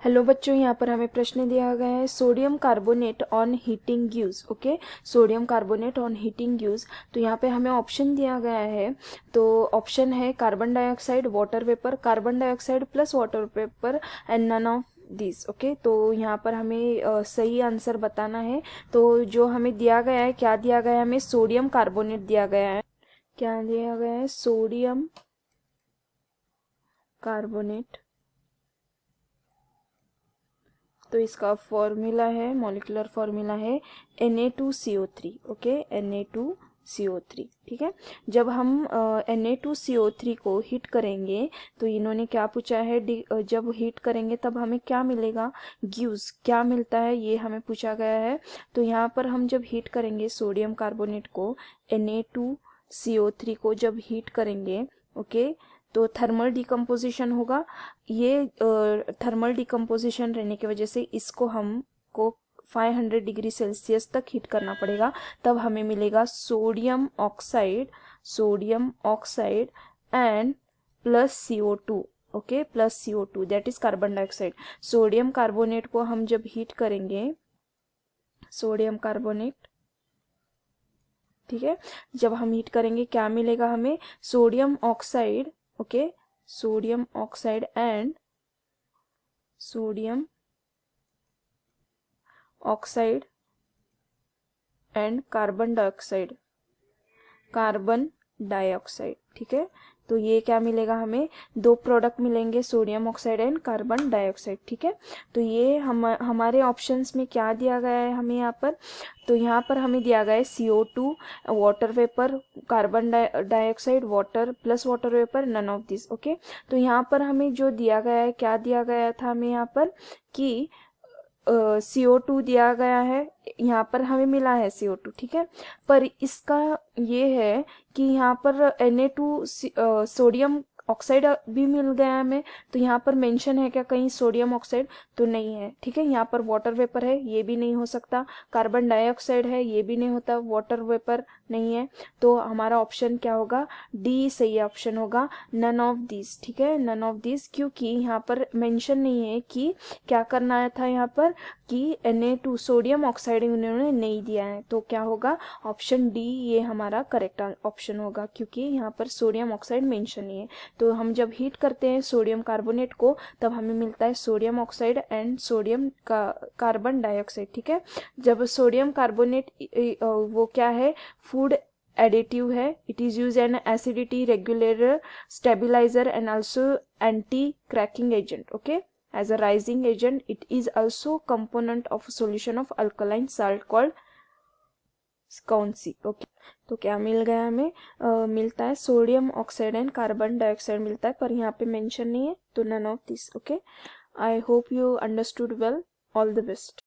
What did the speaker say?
Hello बच्चों, यहाँ पर हमें प्रश्न दिया गया है sodium carbonate on heating gives. Okay, sodium carbonate on heating gives. तो यहाँ पे हमें ऑप्शन दिया गया है। तो ऑप्शन है carbon dioxide, water vapour, carbon dioxide plus water vapour and none of this. Okay, तो यहाँ पर हमें सही आंसर बताना है। तो जो हमें दिया गया है, क्या दिया गया है हमें, सोडियम कार्बोनेट दिया गया है। क्या दिया गया है, सोडियम कार्बोनेट। तो इसका फॉर्मूला है, मॉलिक्यूलर फॉर्मूला है Na2CO3। Okay, Na2CO3। ठीक है, जब हम Na2CO3 को हीट करेंगे तो इन्होंने क्या पूछा है, जब हीट करेंगे तब हमें क्या मिलेगा, गिव्स क्या मिलता है, ये हमें पूछा गया है। तो यहाँ पर हम जब हीट करेंगे सोडियम कार्बोनेट को, Na2CO3 को जब हीट करेंगे, ओके, तो थर्मल डिकम्पोजिशन होगा। ये थर्मल डिकम्पोजिशन रहने की वजह से इसको हमको 500 डिग्री सेल्सियस तक हीट करना पड़ेगा, तब हमें मिलेगा sodium oxide and plus CO2। Okay, plus CO2 that is carbon dioxide. Sodium carbonate को हम जब हीट करेंगे, सोडियम कार्बोनेट, ठीक है, जब हम हीट करेंगे क्या मिलेगा हमें, sodium oxide. Okay, sodium oxide and sodium oxide and carbon dioxide, carbon dioxide. ठीक है, तो ये क्या मिलेगा हमें, दो प्रोडक्ट मिलेंगे, sodium oxide and carbon dioxide. ठीक है, तो ये हमारे ऑप्शंस में क्या दिया गया है हमें यहाँ पर, तो यहाँ पर हमें दिया गया है CO2, water vapour, carbon dioxide, water plus water vapour, none of this. Okay, तो यहाँ पर हमें जो दिया गया है, क्या दिया गया था हमें यहाँ पर कि CO2 दिया गया है, यहाँ पर हमें मिला है CO2। ठीक है, पर इसका ये है कि यहाँ पर Na2 सोडियम ऑक्साइड भी मिल गया है हमें। तो यहाँ पर मेंशन है क्या कहीं सोडियम ऑक्साइड, तो नहीं है। ठीक है, यहाँ पर वाटर वेपर है, ये भी नहीं हो सकता। कार्बन डाइऑक्साइड है, ये भी नहीं होता, वाटर वेपर नहीं है। तो हमारा ऑप्शन क्या होगा, डी सही ऑप्शन होगा, नन ऑफ दिस। ठीक है, नन ऑफ दिस, क्योंकि यहाँ पर मेंशन नहीं है कि क्या करना था यहाँ पर, कि Na2 सोडियम ऑक्साइड उन्होंने नहीं दिया है। तो क्या होगा, ऑप्शन डी ये हमारा करेक्ट ऑप्शन होगा, क्योंकि यहाँ पर सोडियम ऑक्साइड मेंशन नहीं है। तो हम जब हीट करते हैं सोडियम कार्बोनेट को, तब हमें मिलता है sodium oxide and sodium carbon dioxide. ठीक है, जब सोडियम कार्बोनेट वो क्या है, फूड एडिटिव है, it is use N acidity regulator, stabiliser and also anti cracking agent. Okay, as a rising agent, it is also component of a solution of alkaline salt called कौन सी। Okay, तो क्या मिल गया हमें, मिलता है sodium oxide and carbon dioxide मिलता है, पर यहाँ पे मेंशन नहीं है, तो none of this. Okay, I hope you understood well, all the best.